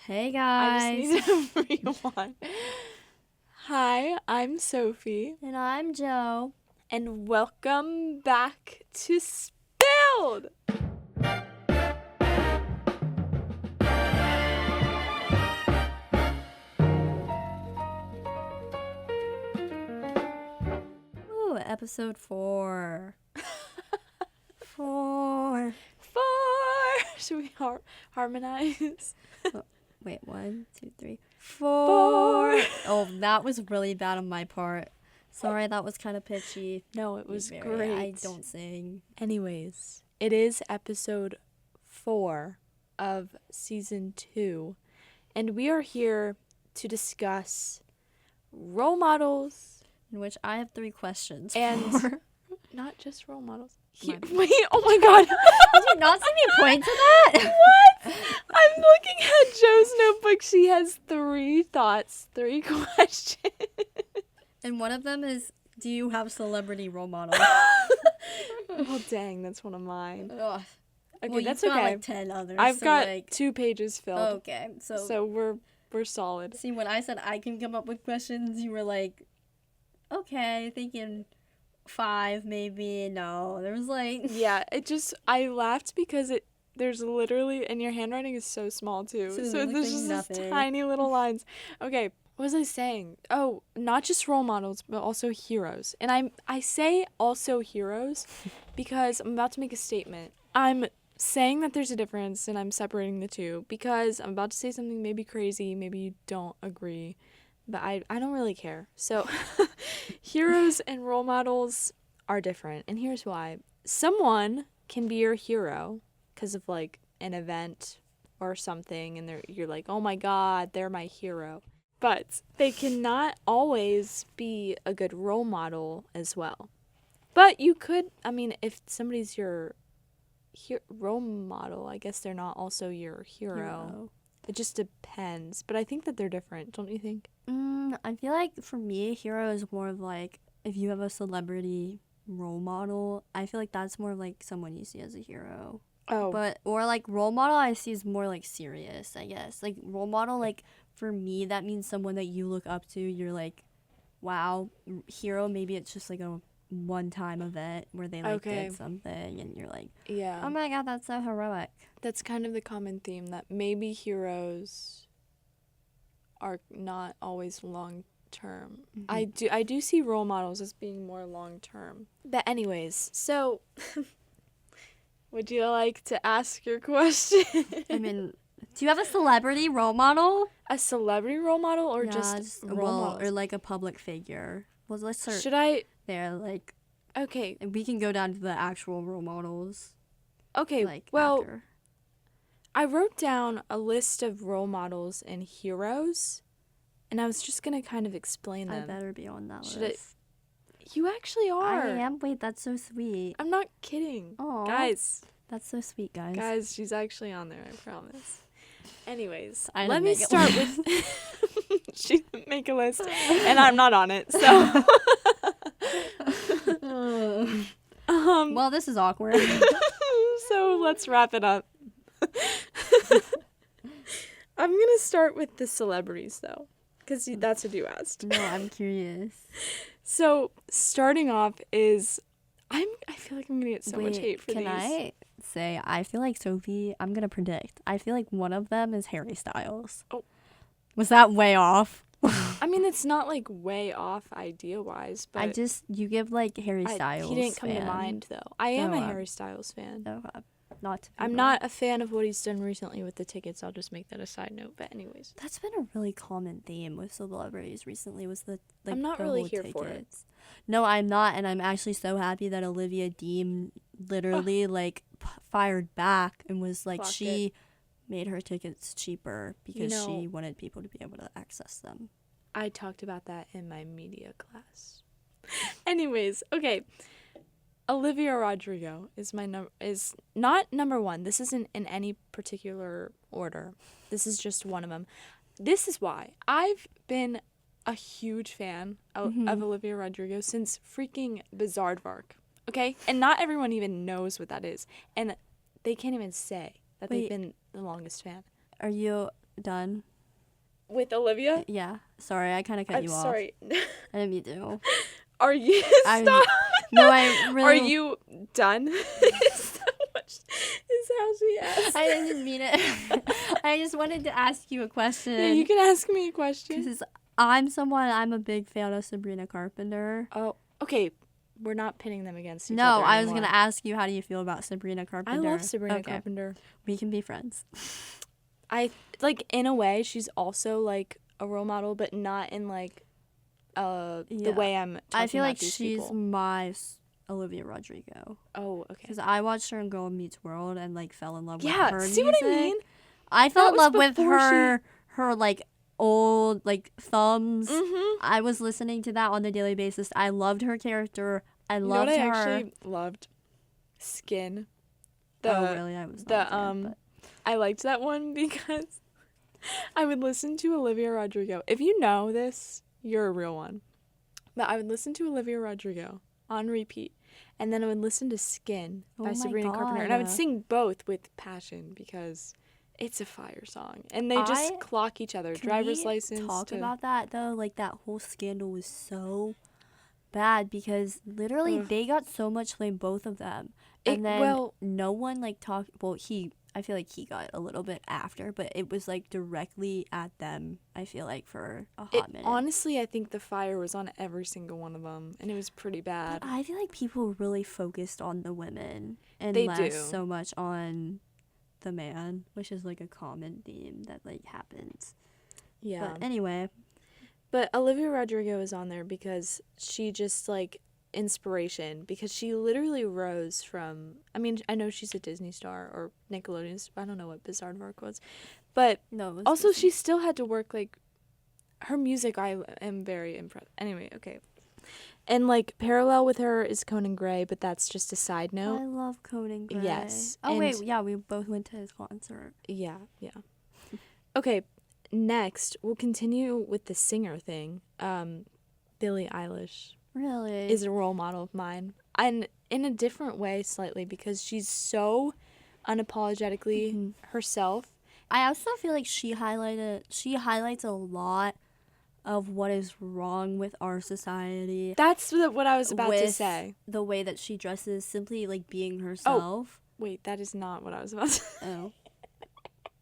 Hey guys. I just need to rewind. Hi, I'm Sophie, And I'm Joe. and welcome back to Spilled! Ooh, episode 4. 4. 4! Should we harmonize? Wait, 1, 2, 3, 4! 4. Oh, that was really bad on my part. Sorry, that was kind of pitchy. No, it was Very- great. I don't sing. Anyways, it is episode 4 of season 2, and we are here to discuss role models. In which I have 3 questions. And- for. Not just role models. My Wait, oh my god. Did you not see me point to that? What? I'm looking at Joe's notebook. She has 3 thoughts, 3 questions. And one of them is, do you have celebrity role models? Well, dang, that's one of mine. Ugh. Okay, Well, that's you've got okay. like 10 others. I've so got like, 2 pages filled. okay, So we're solid. See, when I said I can come up with questions, you were like, okay, thinking 5 maybe. No, there was like, Yeah, I laughed because there's literally, and your handwriting is so small too. So So there's there's just these tiny little lines. Okay, what was I saying? Oh, not just role models, but also heroes. And I say also heroes because I'm about to make a statement. I'm saying that there's a difference and I'm separating the two because I'm about to say something maybe crazy, maybe you don't agree, but I don't really care. So heroes and role models are different, and here's why. Someone can be your hero because of like an event or something, and you're like, oh my god, they're my hero. But they cannot always be a good role model as well. But you could, I mean, if somebody's your role model, I guess they're not also your hero. It just depends. But I think that they're different, don't you think? I feel like for me, hero is more of like, if you have a celebrity role model, I feel like that's more of like someone you see as a hero. Oh. But, or like role model, I see is more like serious, I guess. Like role model, like for me, that means someone that you look up to. You're like, wow. Hero, maybe it's just like a one-time event where they like did something and you're like, Yeah. oh my god, that's so heroic. That's kind of the common theme, that maybe heroes are not always long term. Mm-hmm. I do see role models as being more long term. But anyways, so would you like to ask your question? I mean, do you have a celebrity role model? A celebrity role model or Yeah, just role models? or like a public figure. Well, let's start Should I? there. Like, Okay. and we can go down to the actual role models. Okay. Like, well, after. I wrote down a list of role models and heroes, and I was just gonna kind of explain them. I better be on that Should I- list. You actually are. I am. Wait, that's so sweet. I'm not kidding. Aw. Guys, That's so sweet, guys. Guys, she's actually on there, I promise. Anyways, I let didn't me make a start with... She didn't make a list, and I'm not on it, so... Well, this is awkward. So let's wrap it up. I'm going to start with the celebrities, though, because that's what you asked. No, I'm curious. So, starting off is... I feel like I'm going to get so much Wait, hate for can these. I say, I feel like Sophie, I'm going to predict. I feel like one of them is Harry Styles. Oh. Was that way off? I mean, it's not, like, way off idea-wise, but... you give, like, Harry Styles He didn't come to fan. mind, though. I am No, a Harry Styles fan. Okay. Not to be I'm wrong. not a fan of what he's done recently with the tickets. I'll just make that a side note. But anyways. That's been a really common theme with celebrities recently, was the, like, I'm not the really whole here for it. tickets. No, I'm not, and I'm actually so happy that Olivia Dean literally, fired back and was like, Clocked she made her tickets cheaper because know- she wanted people to be able to access them. I talked about that in my media class. Anyways, okay. Olivia Rodrigo is is not number 1. This isn't in any particular order. This is just one of them. This is why I've been a huge fan of Olivia Rodrigo since freaking Bizarrevark. Okay? And not everyone even knows what that is. And they can't even say that they've Wait. been the longest fan. Are you done? With Olivia? Yeah. Sorry, I kind of cut I'm you sorry. off. I didn't mean to. Are you I'm- stop? No, I really. Are you done? Is that what is how she asked? I didn't mean it. I just wanted to ask you a question. Yeah, you can ask me a question. Because I'm a big fan of Sabrina Carpenter. Oh, okay. We're not pitting them against each No, other I was anymore. going to ask you, how do you feel about Sabrina Carpenter? I love Sabrina Okay. Carpenter. We can be friends. I like, in a way, she's also like a role model, but not in like the Yeah. way I'm talking I feel about like these she's people. my Olivia Rodrigo. Oh, okay. Because I watched her in Girl Meets World and like fell in love Yeah, with her see music. what I mean? I fell That in was love with before her like old like thumbs. Mm-hmm. I was listening to that on a daily basis. I loved her character. I You know loved what I her. actually loved? Skin. Oh really? I was not a fan, but I liked that one because I would listen to Olivia Rodrigo. If you know this, you're a real one. But I would listen to Olivia Rodrigo on repeat, and then I would listen to Skin Oh by my Sabrina Carpenter, and I would God. sing both with passion because it's a fire song, and they just clock each other. Can Driver's we license. talk about that though? Like that whole scandal was so bad because literally Ugh. they got so much blame, both of them, It- and then well- no one like talked. Well, I feel like he got a little bit after, but it was like directly at them. I feel like for a hot minute. Honestly, I think the fire was on every single one of them, and it was pretty bad. But I feel like people really focused on the women and They less do. so much on the man, which is like a common theme that like happens. Yeah. But anyway, But Olivia Rodrigo is on there because she just like inspiration, because she literally rose from, I mean, I know she's a Disney star or Nickelodeon, I don't know what Bizarre Work was, but no. It was also Disney. she still had to work, like her music I am very impressed. Anyway, okay. And like parallel with her is Conan Gray, but that's just a side I note. love Conan Gray. Yes, Oh wait, and- yeah, we both went to his concert. Yeah. Okay, next we'll continue with the singer thing. Billie Eilish Really? is a role model of mine, and in a different way slightly, because she's so unapologetically Mhm. herself. I also feel like she highlights a lot of what is wrong with our society. That's what I was about to with say. The way that she dresses, simply like being herself. Wait, that is not what I was about to say. Oh.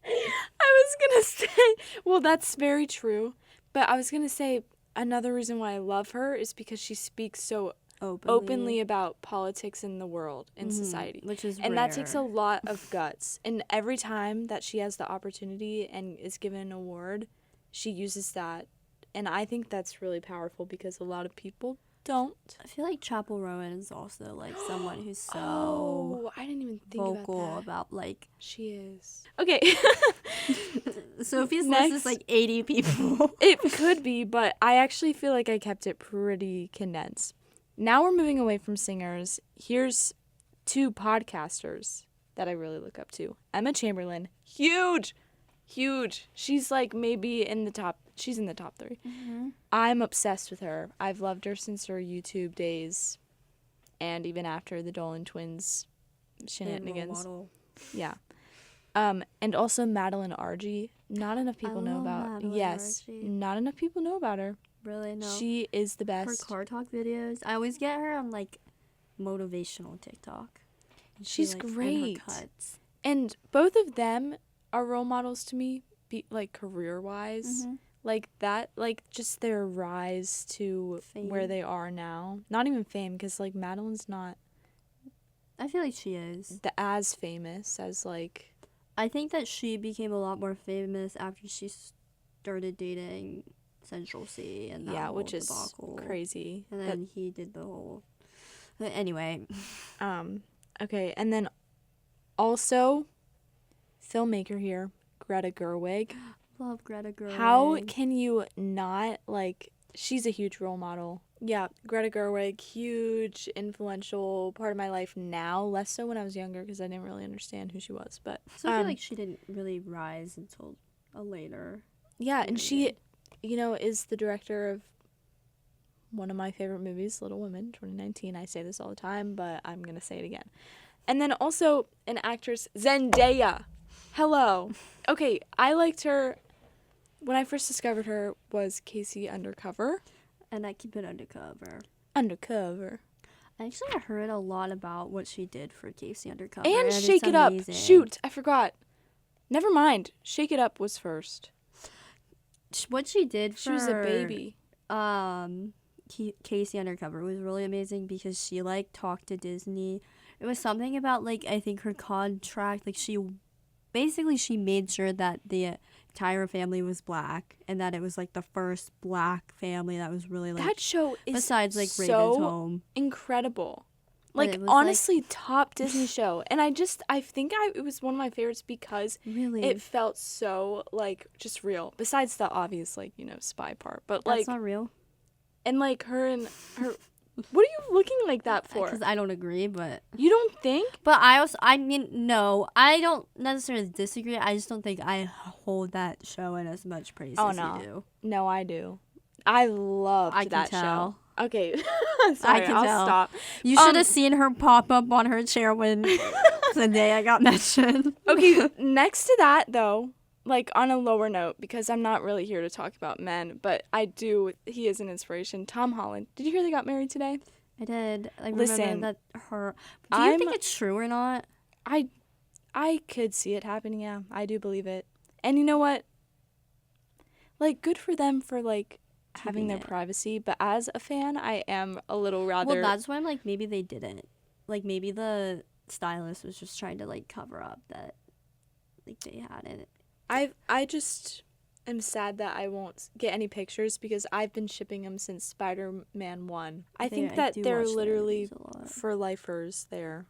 I was gonna say, well, that's very true, but I was gonna say another reason why I love her is because she speaks so openly about politics in the world, in Mhm, society. which is And that takes a rare. lot of guts. And every time that she has the opportunity and is given an award, she uses that. And I think that's really powerful because a lot of people don't. I feel like Chapel Rowan is also like someone who's so Oh, I didn't even think vocal about that. about like She is. Okay. Sophie's Next. list is like 80 people. It could be, but I actually feel like I kept it pretty condensed. Now we're moving away from singers. Here's two podcasters that I really look up to. Emma Chamberlain, huge. She's like maybe in the top, she's in the top 3. Mm-hmm. I'm obsessed with her. I've loved her since her YouTube days and even after the Dolan twins shenanigans. Yeah. And also Madeline Argy. Not enough people know love about. Madeline Yes. Argy. Not enough people know about her. Really? No. She is the Her best. car talk videos. I always get her on like motivational TikTok. And she, She's like, and her great. cuts. And both of them are role models to me, like career-wise. Mhm. Like that, like just their rise to where Fame. they are now. Not even fame, because like Madeline's not I feel like she is. as famous as like. I think that she became a lot more famous after she started dating Central C and that Yeah, whole which is debacle. crazy. And then he did the whole. But anyway, Okay, and then also filmmaker here, Greta Gerwig. love Greta Gerwig. How can you not, like, she's a huge role model. Yeah, Greta Gerwig, huge, influential part of my life now, less so when I was younger because I didn't really understand who she was, but So I feel like she didn't really rise until a later. yeah, and she, period. you know, is the director of one of my favorite movies, Little Women, 2019. I say this all the time, but I'm going to say it again. And then also an actress, Zendaya. Hello. Okay, I liked her when I first discovered her was Casey Undercover. And I keep it undercover. Undercover. Actually, I heard a lot about what she did for Casey Undercover. And it's Shake It Up. amazing. Shoot, I forgot. Never mind. Shake It Up was first. What she did for... She was a baby. Casey Undercover was really amazing because she, like, talked to Disney. It was something about, like, I think her contract, like, she made sure that the entire family was black and that it was, like, the first black family that was really, like, that show is besides, like, so Raven's Home. incredible. But Like, it was, honestly, top Disney show. And I think it was one of my favorites because really, it felt so, like, just real. Besides the obvious, like, you know, spy part. But, that's like, not real. and, like, her, what are you looking like that for? Because I don't agree, but... You don't think? But no, I don't necessarily disagree. I just don't think I hold that show in as much praise as you do. No, I do. I loved that show. Okay. Sorry, I'll stop. You should have seen her pop up on her chair when the day I got mentioned. Okay, next to that, though, like, on a lower note, because I'm not really here to talk about men, but he is an inspiration. Tom Holland. Did you hear they got married today? I did. I Listen, remember that her... Do you think it's true or not? I could see it happening, yeah. I do believe it. And you know what? Like, good for them for, like, having their privacy, but as a fan, I am a little rather... Well, that's why I'm like, maybe they didn't. Like, maybe the stylist was just trying to, like, cover up that, like, they had it. I just am sad that I won't get any pictures because I've been shipping them since Spider-Man 1. I think that they're literally for lifers. They're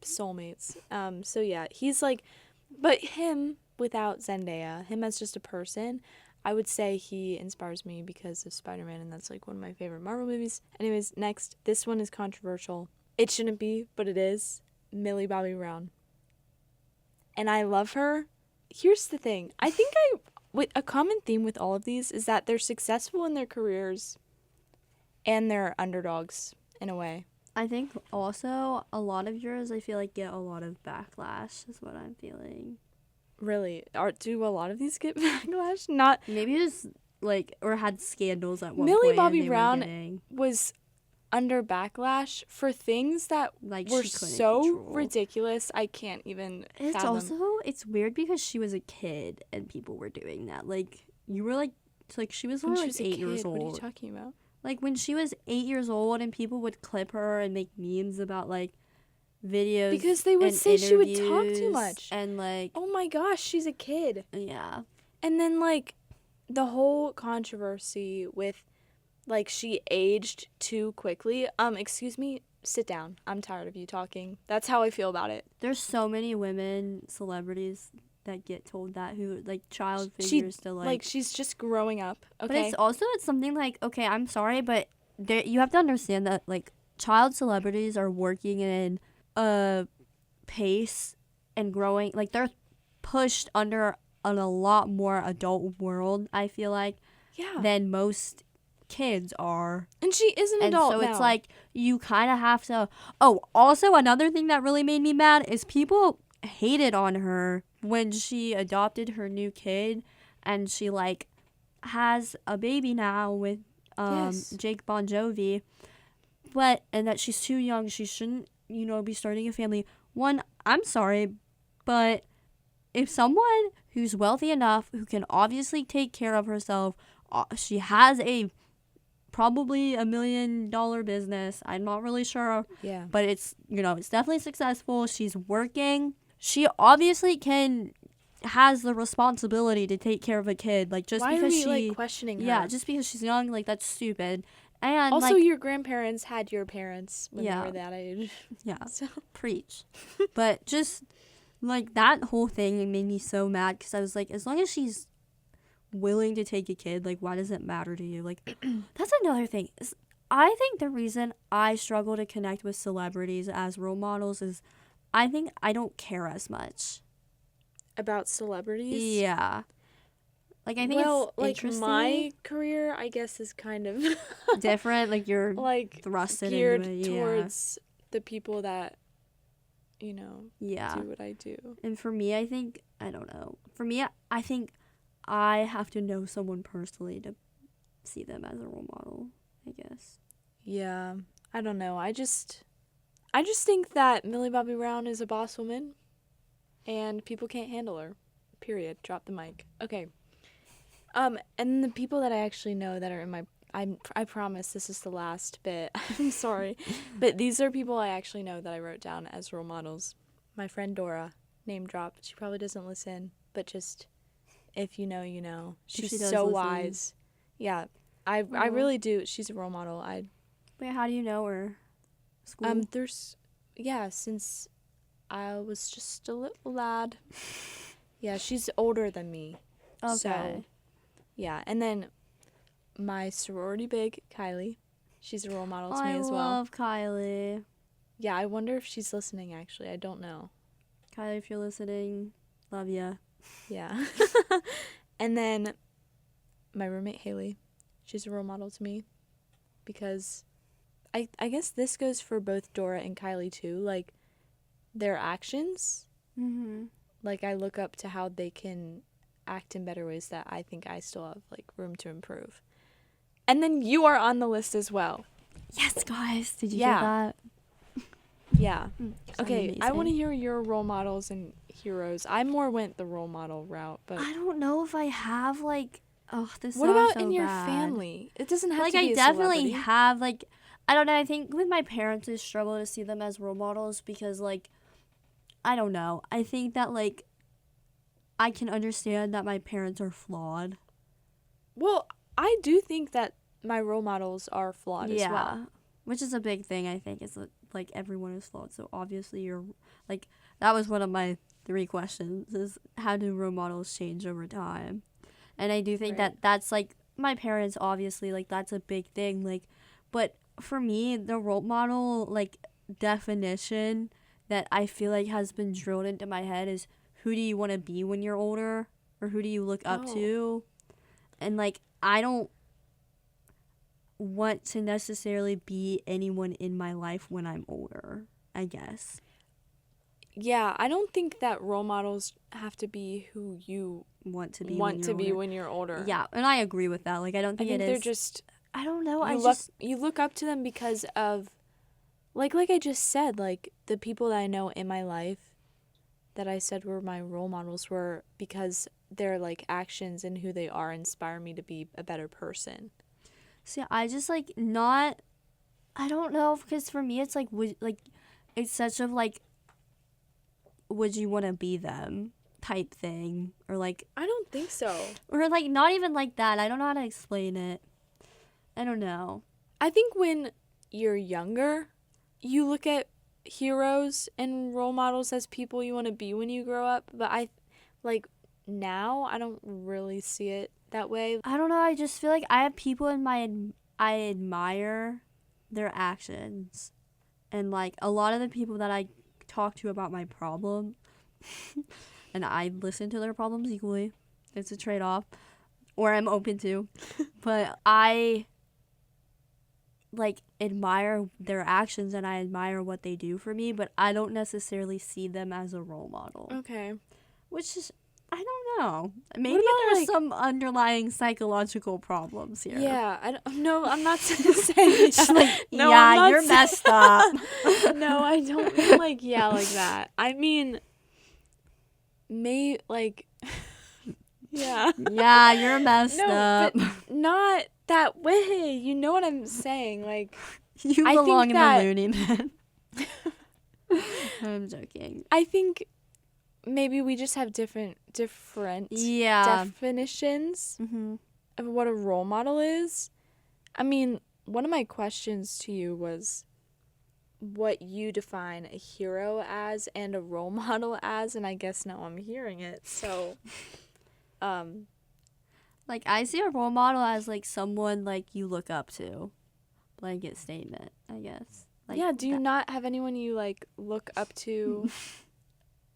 soulmates. So yeah, he's like, but him without Zendaya, him as just a person, I would say he inspires me because of Spider-Man, and that's like one of my favorite Marvel movies. Anyways, next, this one is controversial. It shouldn't be, but it is. Millie Bobby Brown. And I love her. Here's the thing. I think with a common theme with all of these is that they're successful in their careers and they're underdogs in a way. I think also a lot of yours, I feel like, get a lot of backlash is what I'm feeling. Really? Do a lot of these get backlash? Not maybe just like, or had scandals at one Millie point. Bobby Brown was under backlash for things that like were so ridiculous. I can't even fathom. It's weird because she was a kid and people were doing that. Like, you were like she was only like 8 years old. What are you talking about? Like, when she was 8 years old and people would clip her and make memes about, like, videos because they would say she would talk too much. And, like... Oh, my gosh, she's a kid. Yeah. And then, like, the whole controversy with, like, she aged too quickly. Excuse me, sit down. I'm tired of you talking. That's how I feel about it. There's so many women celebrities that get told that, who, like, child figures to, like... she's just growing up, okay? But it's something like, okay, I'm sorry, but you have to understand that, like, child celebrities are working in a pace and growing, like, they're pushed under a lot more adult world, I feel like, than most kids are. And she is an adult so now. It's like, you kind of have to... Oh, also, another thing that really made me mad is people hated on her when she adopted her new kid and she, like, has a baby now with Jake Bon Jovi, and that she's too young, she shouldn't, be starting a family. One, I'm sorry, but if someone who's wealthy enough, who can obviously take care of herself, she has probably $1 million business, I'm not really sure, but it's, it's definitely successful, she's working, she obviously has the responsibility to take care of a kid. Like, just because are we, like, questioning her? Yeah, just because she's young, like, that's stupid. And also, like, your grandparents had your parents when they were that age. Yeah, so. Preach. But just, like, that whole thing made me so mad because I was like, as long as she's willing to take a kid, like, why does it matter to you? Like, that's another thing. I think the reason I struggle to connect with celebrities as role models is I think I don't care as much. About celebrities? Yeah. Like, I think it's interesting. My career, I guess, is kind of different. Like, you're like thrusted geared into it, towards the people that, do what I do. And for me, I think, I don't know. For me, I think I have to know someone personally to see them as a role model, I guess. Yeah, I don't know. I just think that Millie Bobby Brown is a boss woman, and people can't handle her. Period. Drop the mic. Okay. And the people that I actually know that are in my, I promise this is the last bit. I'm sorry, but these are people I actually know that I wrote down as role models. My friend Dora, name drop. She probably doesn't listen, but just if you know, you know. She's she does so listen. wise. Yeah, I really do. She's a role model. Wait, how do you know her? School? Since I was just a little lad. Yeah, she's older than me. Okay. So, yeah, and then my sorority big, Kylie. She's a role model to me as well. I love Kylie. Yeah, I wonder if she's listening, actually. I don't know. Kylie, if you're listening, love ya. Yeah. And then my roommate, Haley. She's a role model to me because I guess this goes for both Dora and Kylie, too. Like, their actions. Mm-hmm. Like, I look up to how they can act in better ways that I think I still have, like, room to improve. And then you are on the list as well. Yes, guys. Did you Yeah. hear that? Yeah. Okay, I amazing. want to hear your role models and heroes. I more went the role model route, but I don't know if I have, like, oh, this what sounds about so in your bad. family? It doesn't have Like, to be I a definitely celebrity. have, like, I don't know. I think with my parents, I struggle to see them as role models because, like, I don't know. I think that, like, I can understand that my parents are flawed. Well, I do think that my role models are flawed as well. Which is a big thing, I think, is that, like, everyone is flawed. So obviously you're, like, that was one of my 3 questions, is how do role models change over time? And I do think Right. that that's, like, my parents, obviously, like, that's a big thing. Like, but for me, the role model, like, definition that I feel like has been drilled into my head is, who do you want to be when you're older? Or who do you look up to? And, like, I don't want to necessarily be anyone in my life when I'm older, I guess. Yeah, I don't think that role models have to be who you Want to be when you're older. Yeah, and I agree with that. Like, I don't I think think it they're is. just I don't know. you look up to them because of like I just said, like the people that I know in my life that I said were my role models were because their like actions and who they are inspire me to be a better person. See, I just, like, not, I don't know, because for me it's like, it's such of, like, would you want to be them type thing, or, like, I don't think so. or, like, not even like that. I don't know how to explain it. I don't know. I think when you're younger, you look at heroes and role models as people you want to be when you grow up, but now I don't really see it that way. I don't know. I just feel like I have people I admire their actions, and, like, a lot of the people that I talk to about my problem, and I listen to their problems equally. It's a trade-off, or I'm open to, but I, like, admire their actions and I admire what they do for me, but I don't necessarily see them as a role model. Okay. Which is, I don't know. Maybe about, there's like, some underlying psychological problems here. Yeah, I'm not saying Just like, No, yeah, I'm not you're saying- messed up. No, I don't mean like that. I mean, yeah. Yeah, you're messed No, up. but not that way. You know what I'm saying? Like, You I belong think in that- the loony bin. I'm joking. I think maybe we just have different Yeah. definitions Mm-hmm. of what a role model is. I mean, one of my questions to you was what you define a hero as and a role model as, and I guess now I'm hearing it. So, Like, I see a role model as, like, someone, like, you look up to. Blanket statement, I guess. Like, yeah, do you that- not have anyone you like look up to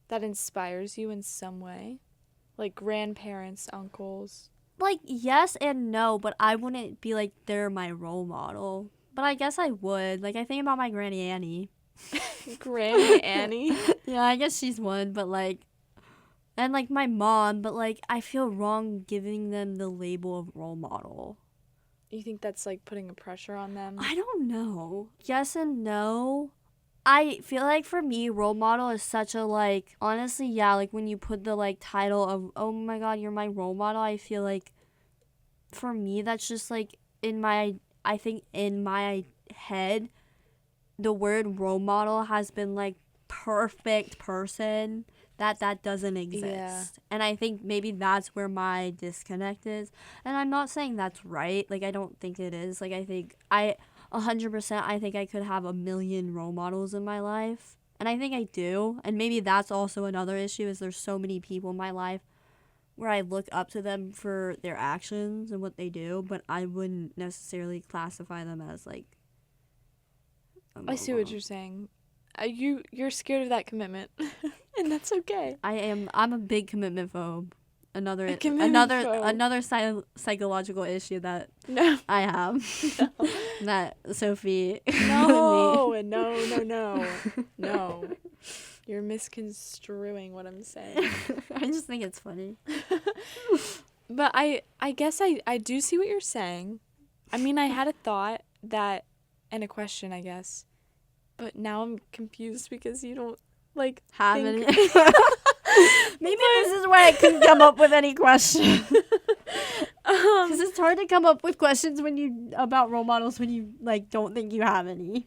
that inspires you in some way? Like grandparents, uncles. Like, yes and no, but I wouldn't be like, they're my role model. But I guess I would. Like, I think about my Granny Annie. Granny Annie. Yeah, I guess she's one, but, like, And like my mom, but like I feel wrong giving them the label of role model. You think that's like putting a pressure on them? I don't know. Yes and no. I feel like for me, role model is such a like, honestly, yeah, like when you put the like title of, oh my god, you're my role model, I feel like for me, that's just like I think in my head, the word role model has been like perfect person that doesn't exist. Yeah. And I think maybe that's where my disconnect is. And I'm not saying that's right. Like I don't think it is. Like I think 100% I think I could have a million role models in my life. And I think I do. And maybe that's also another issue is there's so many people in my life where I look up to them for their actions and what they do, but I wouldn't necessarily classify them as like a I role see what model. you're saying. You're scared of that commitment, and that's okay. I'm a big commitment phobe. A Another commitment phobe. another psychological issue that No, I have. That Sophie no, no. You're misconstruing what I'm saying. I just think it's funny. But I guess I do see what you're saying. I mean, I had a thought that, and a question, I guess. But now I'm confused because you don't, like, Have think... any? Maybe this is why I couldn't come up with any questions. Because it's hard to come up with questions about role models when you like don't think you have any.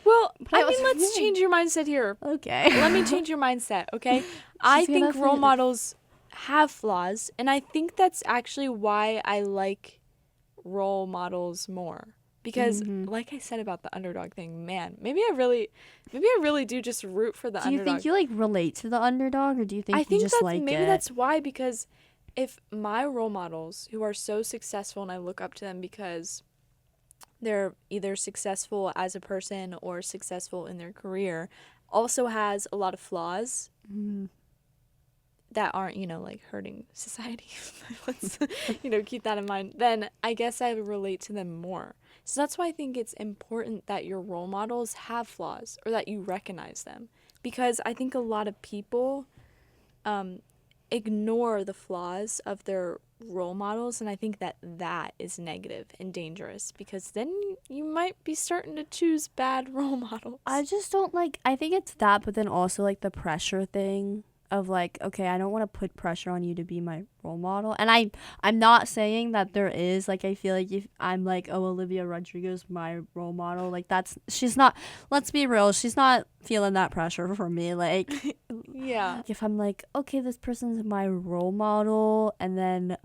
Well, But I I was mean, let's really- change your mindset here. Okay. Let me change your mindset, okay? I gonna think role say- models have flaws, and I think that's actually why I like role models more. Because, like I said about the underdog thing, man, maybe I really do just root for the Do you underdog. think you like relate to the underdog, or do you think I you think just that's like maybe it? that's why, because if my role models who are so successful and I look up to them because they're either successful as a person or successful in their career also has a lot of flaws that aren't, like hurting society. Let's, keep that in mind. Then I guess I relate to them more. So that's why I think it's important that your role models have flaws or that you recognize them. Because I think a lot of people ignore the flaws of their role models, and I think that is negative and dangerous because then you might be starting to choose bad role models. I just don't like. I think it's that, but then also like the pressure thing of like, okay, I don't want to put pressure on you to be my role model. And I'm not saying that there is like, I feel like if I'm like, oh, Olivia Rodrigo's my role model, like she's not. Let's be real, she's not feeling that pressure from me. Like, Yeah. if I'm like, okay, this person's my role model, and then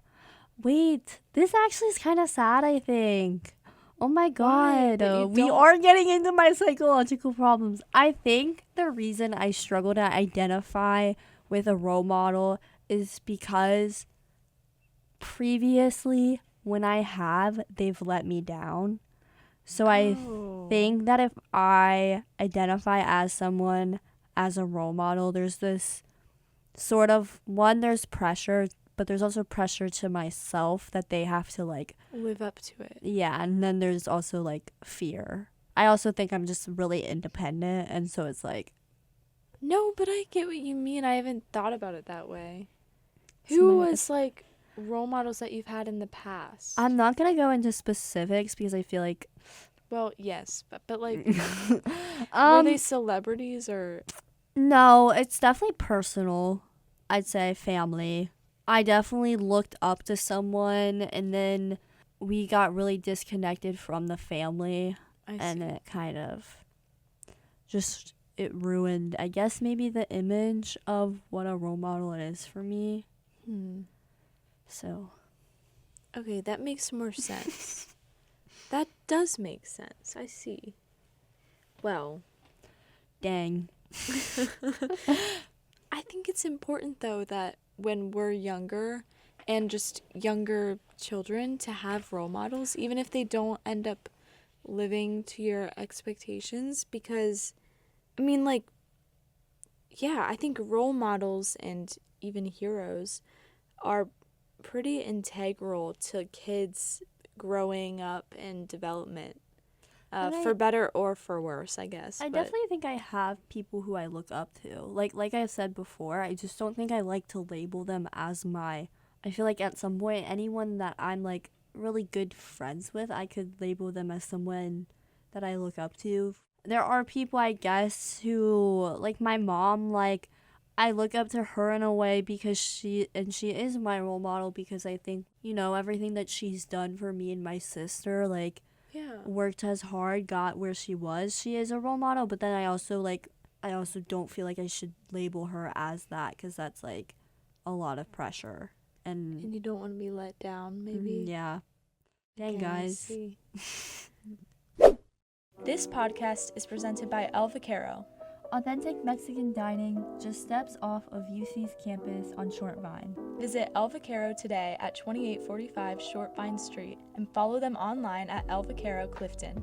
wait, this actually is kind of sad, I think. Oh my god, That you we don't- are getting into my psychological problems. I think the reason I struggle to identify with a role model is because previously when they've let me down. So I think that if I identify as someone as a role model, there's this sort of there's pressure, but there's also pressure to myself that they have to like live up to it. Yeah, and then there's also like fear. I also think I'm just really independent, and so it's like No, but I get what you mean. I haven't thought about it that way. It's Who my- was like role models that you've had in the past? I'm not gonna go into specifics because I feel like Well, yes, but like were they celebrities or no, it's definitely personal. I'd say family. I definitely looked up to someone, and then we got really disconnected from the family, and it kind of just it ruined, I guess, maybe the image of what a role model is for me. So Okay, that makes more sense. That does make sense. I see. Well, dang. I think it's important though that when we're younger and just younger children to have role models, even if they don't end up living to your expectations, because I mean, like, yeah, I think role models and even heroes are pretty integral to kids growing up and development. for better or for worse, I guess. I definitely think I have people who I look up to. Like I said before, I just don't think I like to label them as my. I feel like at some point, anyone that I'm like really good friends with, I could label them as someone that I look up to. There are people, I guess, who, like my mom, like I look up to her in a way because she is my role model, because I think, everything that she's done for me and my sister, like, yeah. worked as hard, got where she was. She is a role model, but then I also don't feel like I should label her as that, because that's like a lot of pressure. And you don't want to be let down, maybe. Yeah. Dang, guys. This podcast is presented by El Vaquero. Authentic Mexican dining just steps off of UC's campus on Short Vine. Visit El Vaquero today at 2845 Short Vine Street and follow them online at El Vaquero Clifton.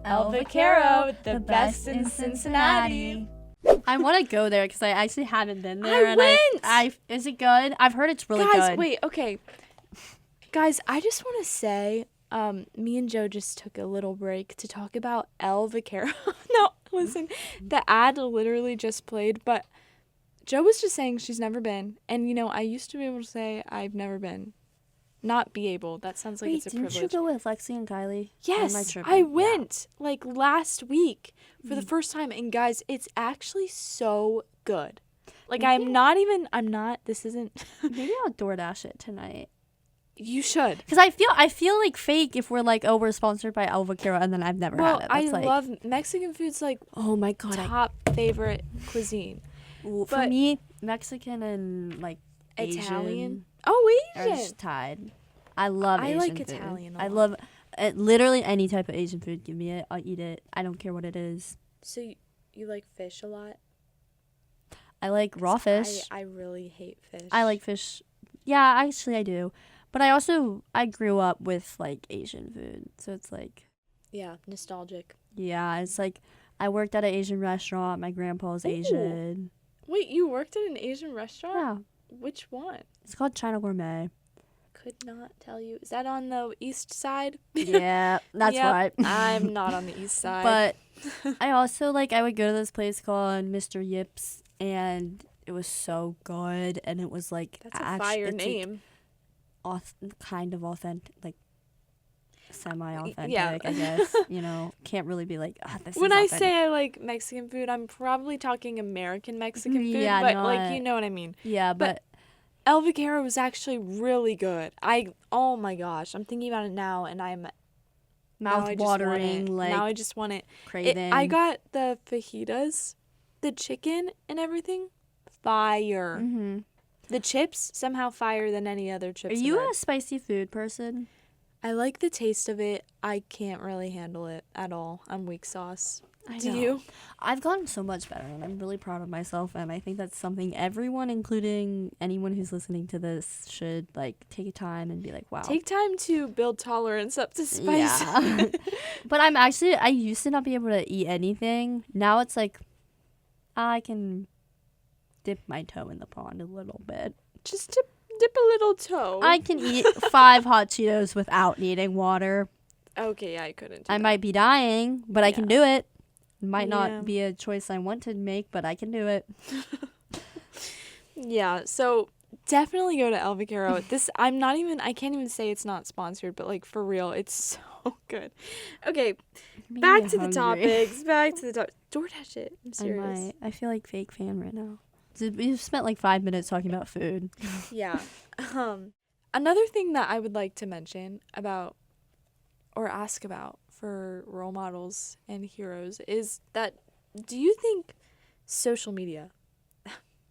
El Vaquero, the best in Cincinnati. I want to go there because I actually haven't been there. I went! Is it good? I've heard it's really Guys, good. wait, okay. Guys, I just want to say, me and Joe just took a little break to talk about El Vaquero. No, listen, the ad literally just played, but Joe was just saying she's never been. And, I used to be able to say I've never been. Not be able. That sounds like it's a privilege. Didn't you go with Lexi and Kylie? Yes, I went like last week for the first time. And guys, it's actually so good. Like Maybe this isn't. Maybe I'll DoorDash it tonight. You should. Because I feel like fake if we're like, oh, we're sponsored by El Vaquero, and then I've never had it. I love Mexican food's like, oh my God, top favorite cuisine. For me, Mexican and like Italian. Are just tied. I love Asian like food. Italian. I love literally any type of Asian food. Give me it. I'll eat it. I don't care what it is. So you like fish a lot? I like raw fish. I really hate fish. I like fish. Yeah, actually I do. But I grew up with like Asian food. So it's like, yeah, nostalgic. Yeah, it's like I worked at an Asian restaurant. My grandpa's Asian. Wait, you worked at an Asian restaurant? Yeah. Which one? It's called China Gourmet. Could not tell you. Is that on the east side? Yeah, that's right. I'm not on the east side. But I also I would go to this place called Mr. Yip's, and it was so good, and it was like that's a fire name. Kind of authentic, like semi-authentic, yeah. I guess. Can't really be like, this when is I authentic. say I like Mexican food, I'm probably talking American Mexican food, Yeah, but you know what I mean. Yeah, but El Vaquero was actually really good. Oh my gosh, I'm thinking about it now, and I'm mouth-watering. Now I just want it. Craving. I got the fajitas, the chicken and everything, fire. Mm-hmm. The chips somehow fire than any other chips. Are you a spicy food person? I like the taste of it. I can't really handle it at all. I'm weak sauce. Do you? I've gotten so much better, and I'm really proud of myself, and I think that's something everyone, including anyone who's listening to this, should take time and be like, wow. Take time to build tolerance up to spice. Yeah. But I used to not be able to eat anything. Now it's like I can dip my toe in the pond a little bit. Just dip a little toe. I can eat 5 hot Cheetos without needing water. Okay, I couldn't. I might be dying, but I can do it. Might Yeah. not be a choice I want to make, but I can do it. Yeah, so definitely go to El Vaquero. I can't even say it's not sponsored, but for real, it's so good. Okay, back to the topics. DoorDash it. I'm serious. I feel like fake fan right now. We've spent 5 minutes talking about food. Yeah. Another thing that I would like to mention about or ask about for role models and heroes is that, do you think social media,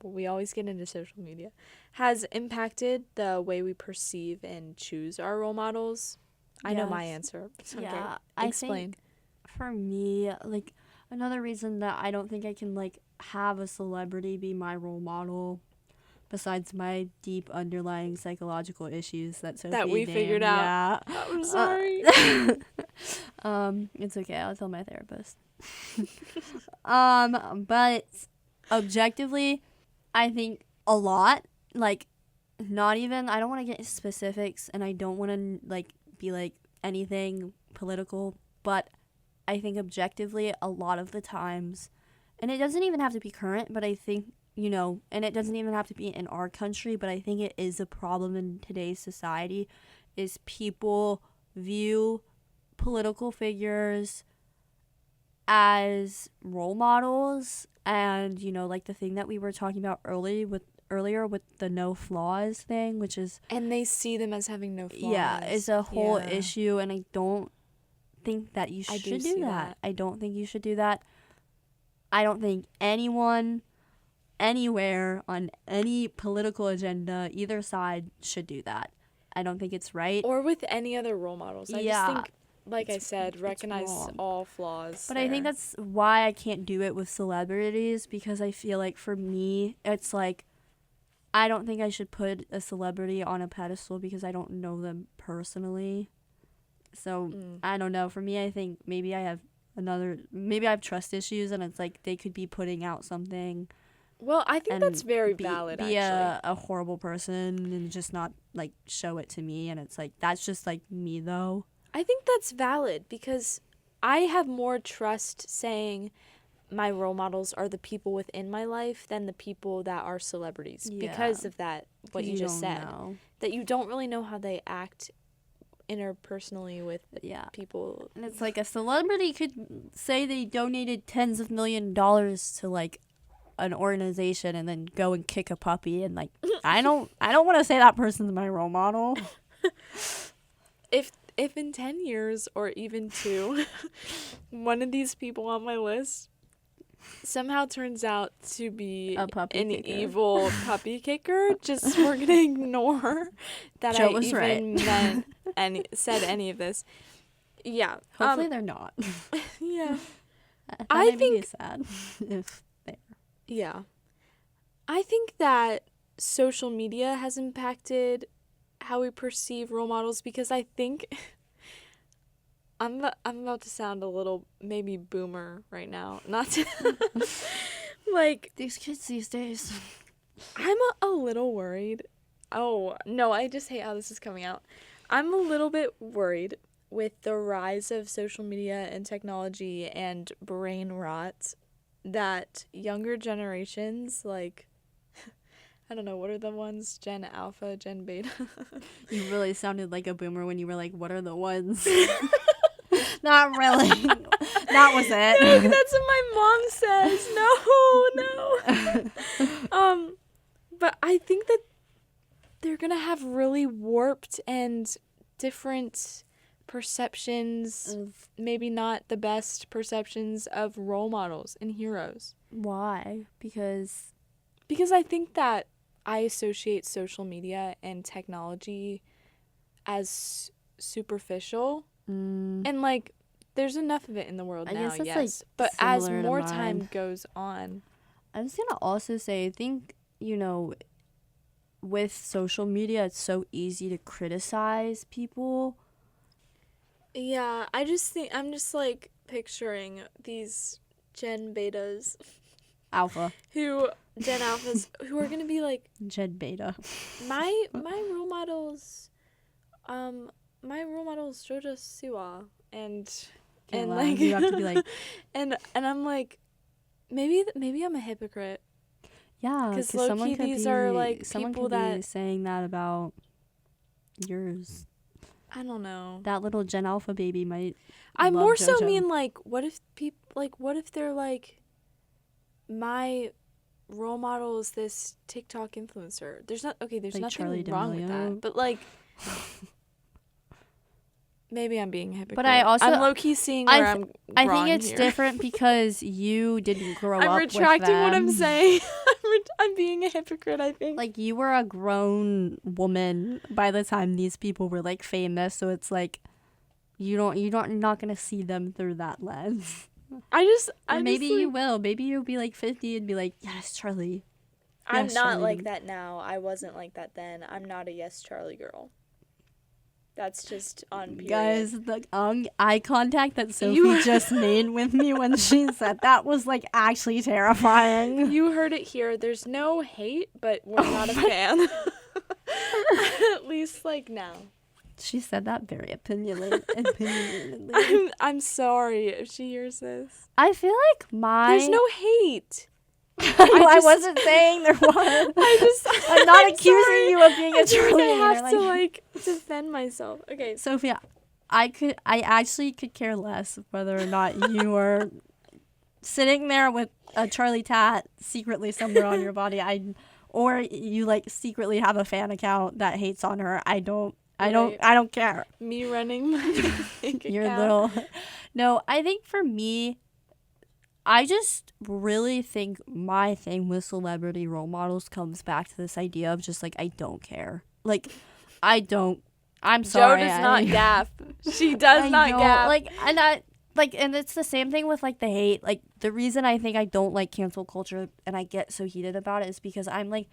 well, we always get into social media, has impacted the way we perceive and choose our role models? I know my answer. Okay, Yeah, explain. I think for me, another reason that I don't think I can have a celebrity be my role model, besides my deep underlying psychological issus that we figured out. Yeah. I'm sorry. It's okay. I'll tell my therapist. But objectively, I think a lot. Not even. I don't want to get specifics, and I don't want to be anything political, but I think objectively a lot of the times, and it doesn't even have to be current, but I think, and it doesn't even have to be in our country, but I think it is a problem in today's society, is people view political figures as role models, and like the thing that we were talking about earlier with the no flaws thing, which is, and they see them as having no flaws. yeah, it's a whole issue, and I don't think that you should do that. I don't think you should do that. I don't think anyone anywhere on any political agenda, either side, should do that. I don't think it's right. Or with any other role models. I just think, like I said, recognize all flaws. But I think that's why I can't do it with celebrities, because I feel like for me, it's like, I don't think I should put a celebrity on a pedestal because I don't know them personally. So, I don't know. For me, I think maybe I have trust issues, and it's like they could be putting out something. Well, I think that's very valid, be actually. a horrible person and just not, like, show it to me. And it's like, that's just, like, me, though. I think that's valid because I have more trust saying my role models are the people within my life than the people that are celebrities. Yeah. Because of that, what you just said. That you don't really know how they act interpersonally with people. And it's like a celebrity could say they donated tens of $millions to, like, an organization and then go and kick a puppy, and, like, I don't want to say that person's my role model. If in 10 years or even 2, one of these people on my list somehow turns out to be an evil puppy kicker, just we're gonna ignore that I even said any of this. Yeah. Hopefully they're not. Yeah. I think it's sad if they're. Yeah. I think that social media has impacted how we perceive role models, because I think I'm about to sound a little maybe boomer right now. Not to like these kids these days. I'm a little worried. Oh, no, I just hate how this is coming out. I'm a little bit worried with the rise of social media and technology and brain rot that younger generations, like, I don't know, what are the ones? Gen Alpha, Gen Beta? You really sounded like a boomer when you were like, what are the ones? Not really. That was it. No, that's what my mom says. No. But I think that they're going to have really warped and different perceptions, maybe not the best perceptions of role models and heroes. Why? Because I think that I associate social media and technology as superficial. And, like, there's enough of it in the world now, guess that's, yes. like, but as more time goes on. I was going to also say, I think, with social media, it's so easy to criticize people. Yeah, I'm just, like, picturing these Gen Betas. Gen Alphas, who are going to be, like... Gen Beta. My role models, Jojo Siwa, and like... You have to be like... and I'm like, maybe I'm a hypocrite. Yeah, because low-key these are, like, people that... be saying that about yours. I don't know. That little Gen Alpha baby might. I more so mean, like, what if they're like, my role model is this TikTok influencer. There's nothing wrong with that. But, like, maybe I'm being a hypocrite. But I'm low key seeing where I'm wrong. I think it's different because you didn't grow up with them. I'm retracting what I'm saying. I'm being a hypocrite, I think. Like, you were a grown woman by the time these people were, like, famous, so it's like you're not gonna see them through that lens. Maybe you will. Maybe you'll be like 50 and be like, yes, Charlie. I'm not like that now. I wasn't like that then. I'm not a yes, Charlie girl. That's just on period. Guys, the eye contact that Sophie just made with me when she said that was, like, actually terrifying. You heard it here. There's no hate, but we're not a fan. At least, like, now. She said that very opinionatedly. I'm sorry if she hears this. I feel like There's no hate. I wasn't saying there was. I'm not accusing sorry. you of being a I feel like Charlie I hater. have to like defend myself. Okay. Sophia, I actually could care less whether or not you are sitting there with a Charlie tat secretly somewhere on your body. Or you like secretly have a fan account that hates on her. I don't care. Me running my bank Your account. little. No, I think for me, I just really think my thing with celebrity role models comes back to this idea of just like I don't care. Like I'm sorry. Joe does not gaff. She does not gaff. And it's the same thing with like the hate. Like the reason I think I don't like cancel culture and I get so heated about it is because I'm like,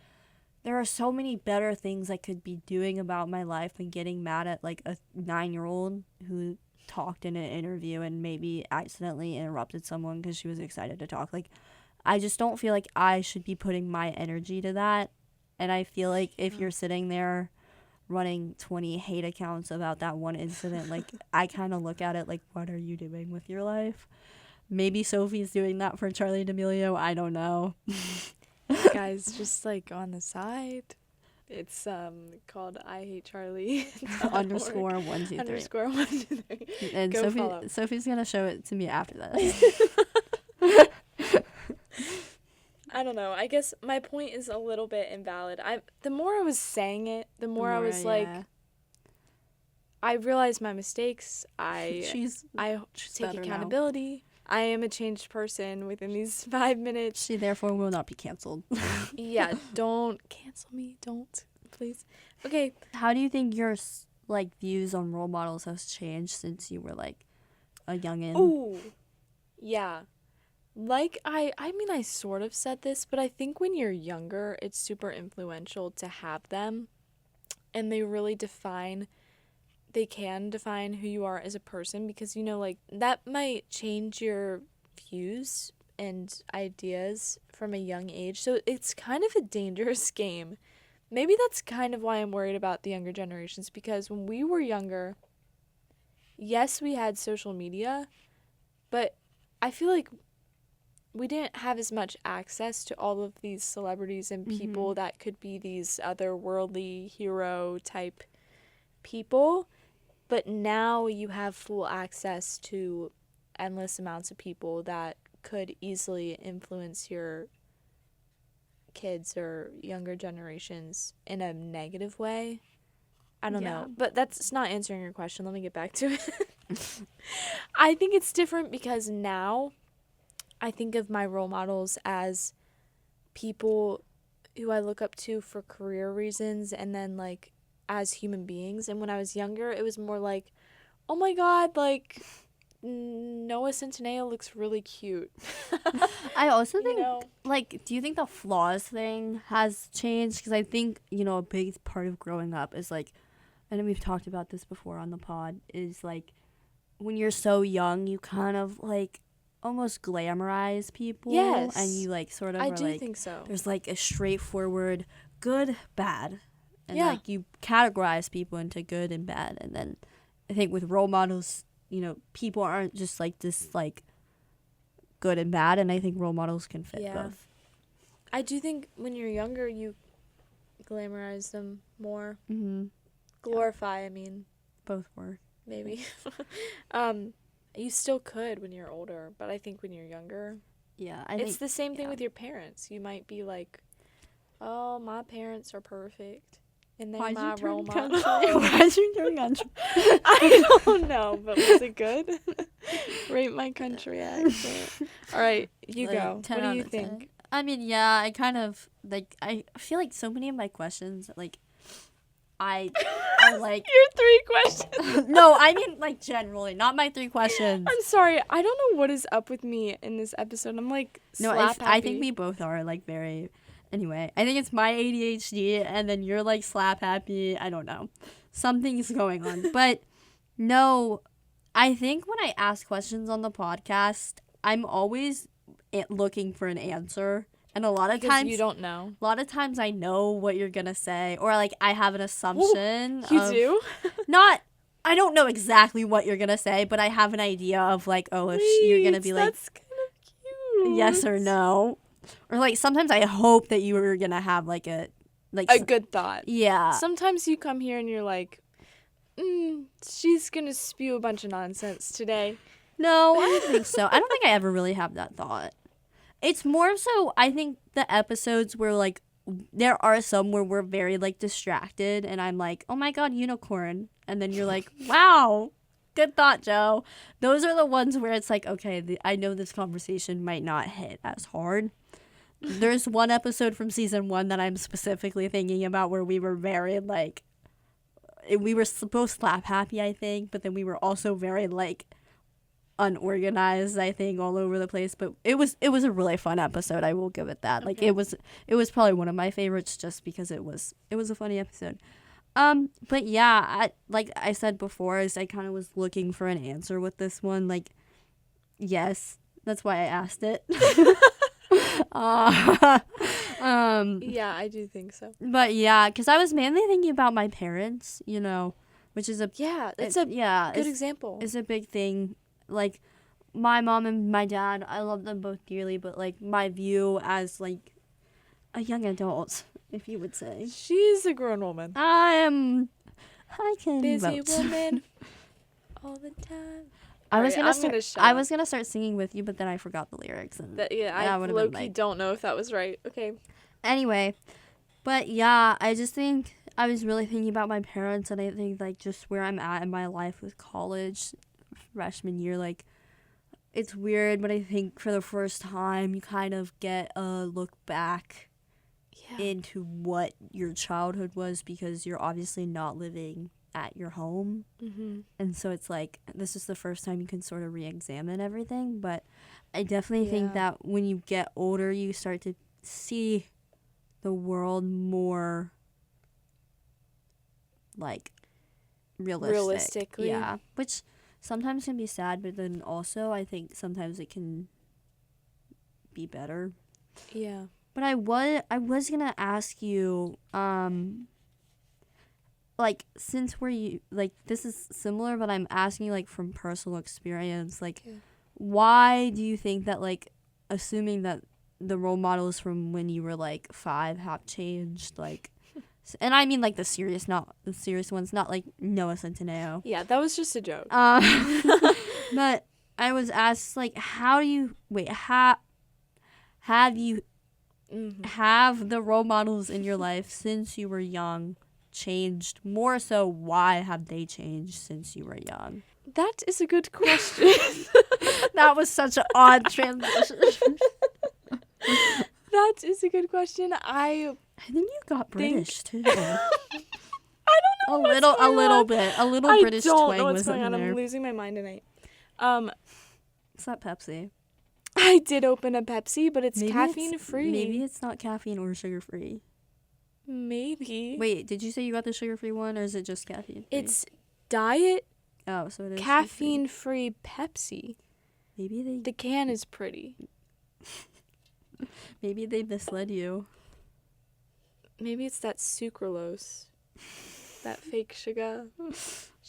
there are so many better things I could be doing about my life than getting mad at like a 9-year-old who talked in an interview and maybe accidentally interrupted someone because she was excited to talk. Like, I just don't feel like I should be putting my energy to that. And I feel like if you're sitting there running 20 hate accounts about that one incident, like I kind of look at it like, what are you doing with your life? Maybe Sophie's doing that for Charlie D'Amelio. I don't know. Guys, just like on the side, it's called I Hate Charlie underscore 123 underscore 123. and Go follow. Sophie's gonna show it to me after this. I don't know. I guess my point is a little bit invalid. The more I was saying it, the more I was like, I realized my mistakes. I she's take better accountability. I am a changed person within these 5 minutes. She therefore will not be canceled. Yeah, don't cancel me. Don't, please. Okay. How do you think your like views on role models has changed since you were like a youngin'? Oh, yeah. Like, I mean, I sort of said this, but I think when you're younger, it's super influential to have them. And they really can define who you are as a person because, you know, like, that might change your views and ideas from a young age. So it's kind of a dangerous game. Maybe that's kind of why I'm worried about the younger generations because when we were younger, yes, we had social media, but I feel like we didn't have as much access to all of these celebrities and people that could be these otherworldly hero type people. But now you have full access to endless amounts of people that could easily influence your kids or younger generations in a negative way. I don't know. But that's not answering your question. Let me get back to it. I think it's different because now I think of my role models as people who I look up to for career reasons and then like as human beings. And when I was younger, it was more like, oh my God, like Noah Centineo looks really cute. I also think, like, do you think the flaws thing has changed? Because I think, you know, a big part of growing up is like, and we've talked about this before on the pod, is like when you're so young, you kind of like almost glamorize people. Yes. And you like sort of I are do like, think so. there's like a straightforward good, bad. And Yeah. like you categorize people into good and bad. And then I think with role models, you know, people aren't just like this like good and bad. And I think role models can fit both. I do think when you're younger, you glamorize them more. Mm-hmm. Glorify, I mean. Both work. Maybe. You still could when you're older, but I think when you're younger, yeah, it's the same thing with your parents. You might be like, "Oh, my parents are perfect, and they're my role model." Why'd you turn country? I don't know, but was it good? Rate my country accent. All right, you like, go. What do you think? 10. I mean, yeah, I kind of like. I feel like so many of my questions, like, I like your 3 questions. No, I mean like generally, not my 3 questions. I'm sorry, I don't know what is up with me in this episode. I'm like I think we both are like very. Anyway, I think it's my ADHD, and then you're like slap happy. I don't know, something's going on. But no, I think when I ask questions on the podcast, I'm always looking for an answer. And a lot of Because times you don't know. a lot of times I know what you're gonna say, or like I have an assumption. You of, do? Not, I don't know exactly what you're gonna say, but I have an idea of like, oh, if you're gonna be like That's kind of cute. yes or no, or like sometimes I hope that you were gonna have like a A good thought. yeah. Sometimes you come here and you're like, she's gonna spew a bunch of nonsense today. No, I don't think so. I don't think I ever really have that thought. It's more so I think the episodes where like there are some where we're very like distracted and I'm like, oh my god, unicorn, and then you're like, wow, good thought, Joe. Those are the ones where it's like, okay, I know this conversation might not hit as hard. There's one episode from season 1 that I'm specifically thinking about where we were very like, we were both slap happy, I think, but then we were also very like unorganized, I think, all over the place. But it was a really fun episode. I will give it that. Like it was probably one of my favorites just because it was a funny episode. But yeah, like I said before, is I kind of was looking for an answer with this one. Like, yes, that's why I asked it. Yeah, I do think so. But yeah, because I was mainly thinking about my parents, you know, which is a It's a good it's, example. It's a big thing. Like my mom and my dad, I love them both dearly, but like my view as like a young adult, if you would say, She's a grown woman. I can Busy vote. woman all the time. I was Alright, gonna shut I up. was gonna start singing with you, but then I forgot the lyrics and I would've been, low-key like- don't know if that was right. Okay. Anyway, but yeah, I just think I was really thinking about my parents, and I think like just where I'm at in my life with college, freshman year, like it's weird, but I think for the first time you kind of get a look back into what your childhood was because you're obviously not living at your home. Mm-hmm. And so it's like this is the first time you can sort of re-examine everything. But I definitely think that when you get older, you start to see the world more like realistically. Yeah, which sometimes can be sad, but then also I think sometimes it can be better. Yeah. But I was gonna ask you, like since like this is similar, but I'm asking you like from personal experience, like why do you think that like assuming that the role models from when you were like 5 have changed, like, and I mean like the serious ones, not like Noah Centineo. Yeah, that was just a joke. But I was asked like, how do you have you have the role models in your life since you were young changed? More so, why have they changed since you were young? That is a good question. That was such an odd transition. That is a good question. I think you got British too. I don't know. A little bit. A little British twang I don't know what's was going in on. there. I'm losing my mind tonight. It's not Pepsi. I did open a Pepsi, but it's Maybe caffeine free. Maybe it's not caffeine or sugar free. Maybe. Wait, did you say you got the sugar free one, or is it just caffeine free? It's diet so it is caffeine free Pepsi. Maybe The can is pretty. Maybe they misled you. Maybe it's that sucralose. That fake sugar.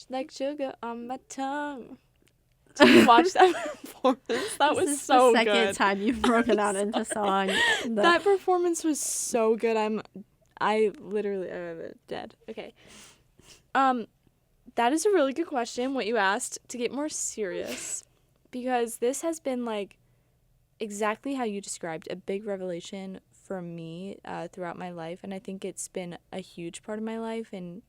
Like sugar on my tongue. Did you watch that performance? That was so good. This is the second time you've broken out into song. That performance was so good. I'm dead. Okay. That is a really good question, what you asked, to get more serious. Because this has been, like, exactly how you described, a big revelation for me throughout my life. And I think it's been a huge part of my life and,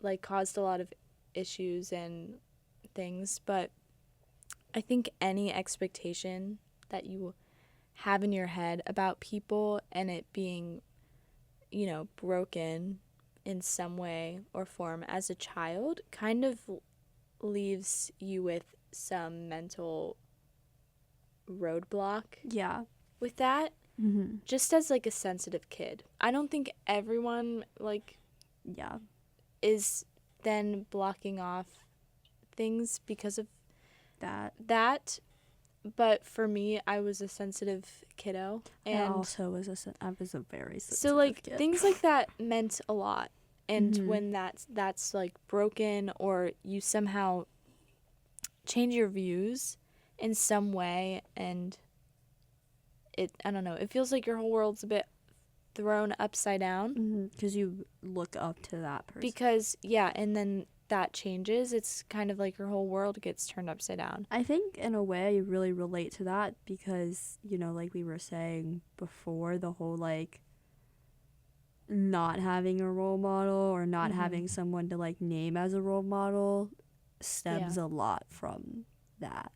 like, caused a lot of issues and things. But I think any expectation that you have in your head about people and it being, you know, broken in some way or form as a child kind of leaves you with some mental roadblock with that. Mm-hmm. Just as like a sensitive kid, I don't think everyone like is then blocking off things because of that, but for me, I was a sensitive kiddo, and I also was I was a very sensitive so like kid. things like that meant a lot. And Mhm. when that's like broken, or you somehow change your views in some way, and I don't know, it feels like your whole world's a bit thrown upside down. Because you look up to that person. Because yeah, and then that changes, it's kind of like your whole world gets turned upside down. I think in a way I really relate to that because, like we were saying before, the whole like not having a role model or not having someone to like name as a role model stems a lot from that.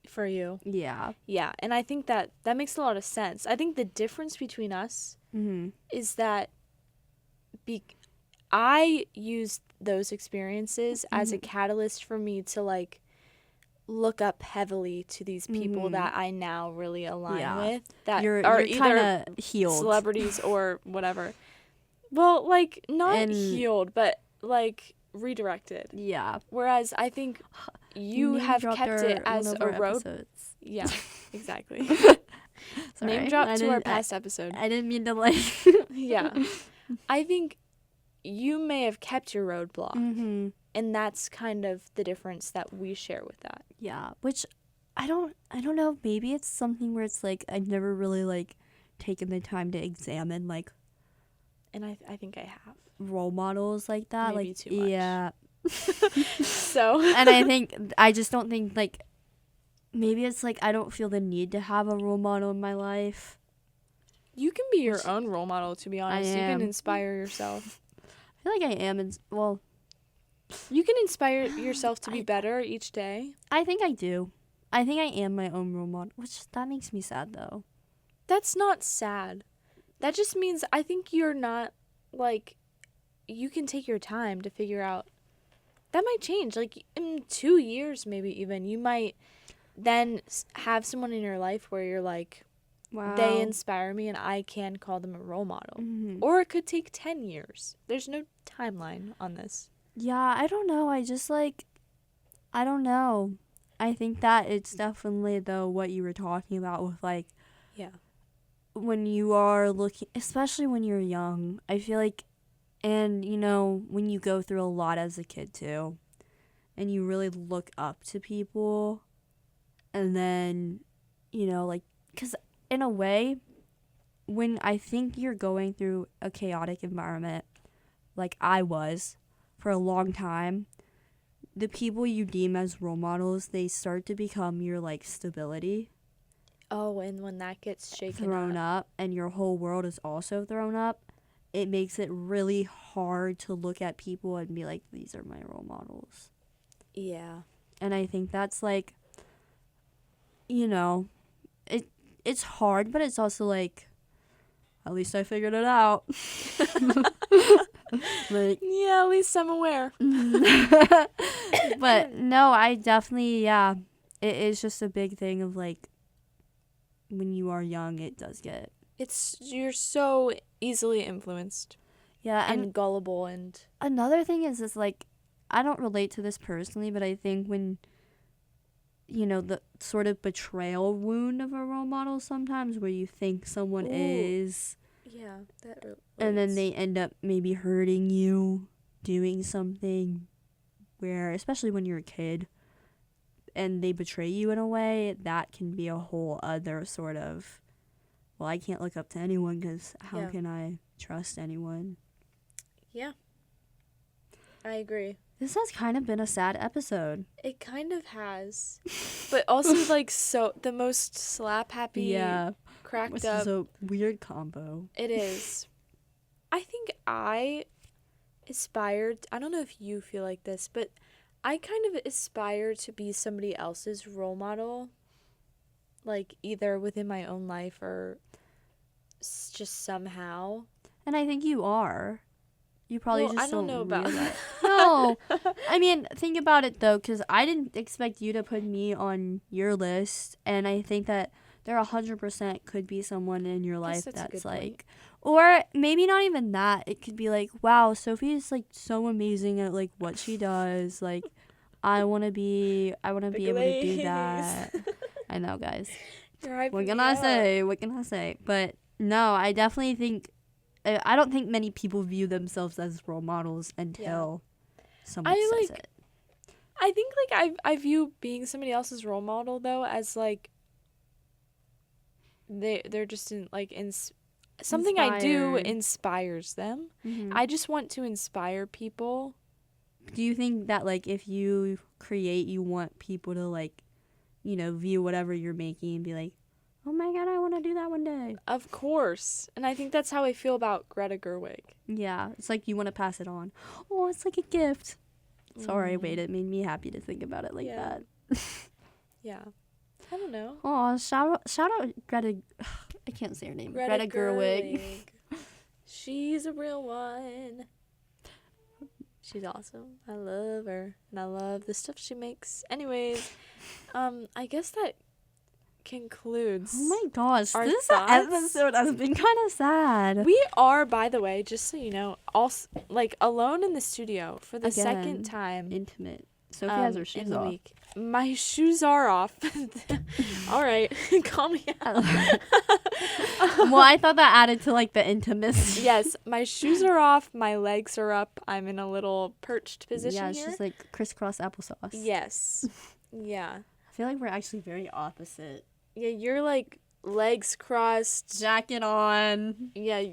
For you. Yeah. Yeah, and I think that makes a lot of sense. I think the difference between us is that I used those experiences as a catalyst for me to like look up heavily to these people that I now really align with, that you're are kind either of healed celebrities or whatever. Well, like not And- healed, but like redirected. Yeah. Whereas I think you Name have dropped kept it one as of a our road. episodes. Yeah, exactly. Sorry, Name drop to our past episode. I didn't mean to like. Yeah, I think you may have kept your roadblock, and that's kind of the difference that we share with that. Yeah, which I don't know. Maybe it's something where it's like I've never really like taken the time to examine like, and I think I have role models like that. Maybe like too much. Yeah. So And I just don't think like maybe it's like I don't feel the need to have a role model in my life. You can be your own role model, to be honest. You can am. inspire yourself. I feel like I am. Well, You can inspire yourself to be better each day. I think I do. I think I am my own role model, which that makes me sad though. That's not sad. That just means I think you're not like, you can take your time to figure out. That might change. Like in 2 years, maybe even, you might then have someone in your life where you're like, Wow. they inspire me and I can call them a role model. Or it could take 10 years. There's no timeline on this. Yeah, I don't know. I just like, I don't know. I think that it's definitely though what you were talking about with like, when you are looking, especially when you're young, I feel like, and when you go through a lot as a kid too, and you really look up to people, and then, like, because in a way, when I think you're going through a chaotic environment, like I was for a long time, the people you deem as role models, they start to become your like stability. Oh, and when that gets shaken thrown up and your whole world is also thrown up, it makes it really hard to look at people and be like, these are my role models. Yeah. And I think that's like, it's hard, but it's also like, at least I figured it out. Like, yeah, at least I'm aware. But no, I definitely, it is just a big thing of like, when you are young, it does get. You're so easily influenced. Yeah, and gullible. And another thing is like, I don't relate to this personally, but I think when, the sort of betrayal wound of a role model sometimes, where you think someone is, yeah, that and then they end up maybe hurting you, doing something where, especially when you're a kid, and they betray you in a way, that can be a whole other sort of, well, I can't look up to anyone because how can I trust anyone? Yeah. I agree. This has kind of been a sad episode. It kind of has. But also, like, so the most slap-happy, cracked Which up. is a weird combo. It is. I think I aspired, I don't know if you feel like this, but I kind of aspire to be somebody else's role model. Like, either within my own life or just somehow. And I think you are. You probably just I don't know about that. No. I mean, think about it, though, because I didn't expect you to put me on your list. And I think that there 100% could be someone in your life that's like, point. Or maybe not even that. It could be like, wow, Sophie is like so amazing at like what she does. Like, I want to be able to do that. I know, guys. You're hyping What me can I up. say? What can I say? But no, I definitely think I don't think many people view themselves as role models until someone says it. I think like I view being somebody else's role model though as like they're just something I do Inspired. inspires them. Mhm. I just want to inspire people. Do you think that like if you create, you want people to like, view whatever you're making and be like, oh my god, I want to do that one day? Of course. And I think that's how I feel about Greta Gerwig. Yeah, it's like you want to pass it on. Oh, it's like a gift. Sorry, wait, it made me happy to think about it like Yeah. that. Yeah. I don't know. Oh, shout out Greta. I can't say her name. Greta Gerwig. She's a real one. She's awesome. I love her. And I love the stuff she makes. Anyways, I guess that concludes. Oh my gosh, our this thoughts. episode has been kind of sad. We are, by the way, just so you know, also like alone in the studio for the Again, second time. Intimate. Sophie has her in shoes the off. week. My shoes are off. All right, call me out. Well, I thought that added to like the intimacy. Yes, my shoes are off. My legs are up. I'm in a little perched position Yeah, it's here. just like crisscross applesauce. Yes. Yeah. I feel like we're actually very opposite. Yeah, you're like legs crossed. Jacket on. Yeah,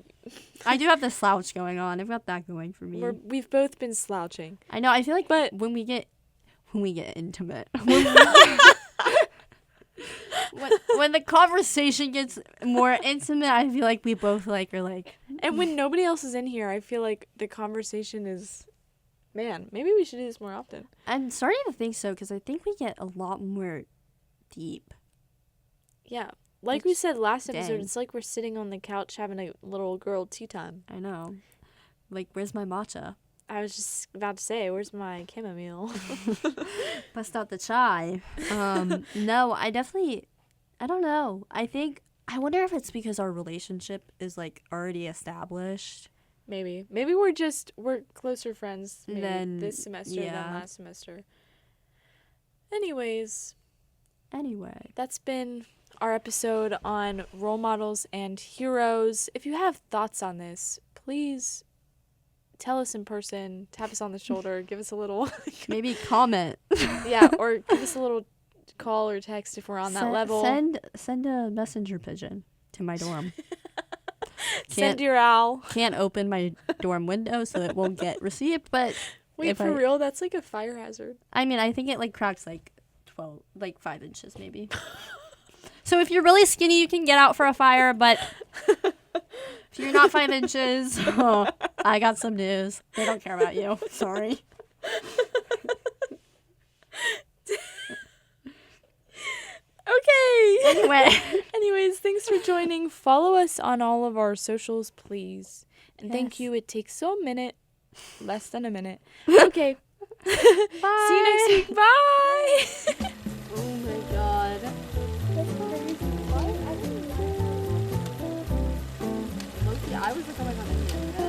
I do have the slouch going on. I've got that going for me. we've both been slouching. I know. I feel like, But- when we get intimate, when the conversation gets more intimate, I feel like we both are like. And when nobody else is in here, I feel like the conversation is, man, maybe we should do this more often. I'm starting to think so because I think we get a lot more deep. Yeah. Like we said last episode, Dang. it's like we're sitting on the couch having a little girl tea time. I know. Like, where's my matcha? I was just about to say, where's my chamomile? Bust out the chai. No, I don't know. I wonder if it's because our relationship is like already established. Maybe. Maybe we're closer friends maybe Then, this semester yeah. than last semester. Anyways, Anyway. that's been our episode on role models and heroes. If you have thoughts on this, please tell us in person, tap us on the shoulder, give us a little Maybe comment. yeah, or give us a little call or text if we're on that level. Send a messenger pigeon to my dorm. Send your owl. Can't open my dorm window so it won't get received, but Wait, for real? That's like a fire hazard. I mean, I think it like cracks like 5 inches maybe. So if you're really skinny, you can get out for a fire, but if you're not 5 inches, I got some news. They don't care about you. Sorry. Okay. Anyway. Anyways, thanks for joining. Follow us on all of our socials, please. And thank Yes. you. It takes so a minute. Less than a minute. Okay. Bye. See you next week. Bye. Oh my god. That's crazy. What? I didn't know. I was like, oh my god, I didn't know.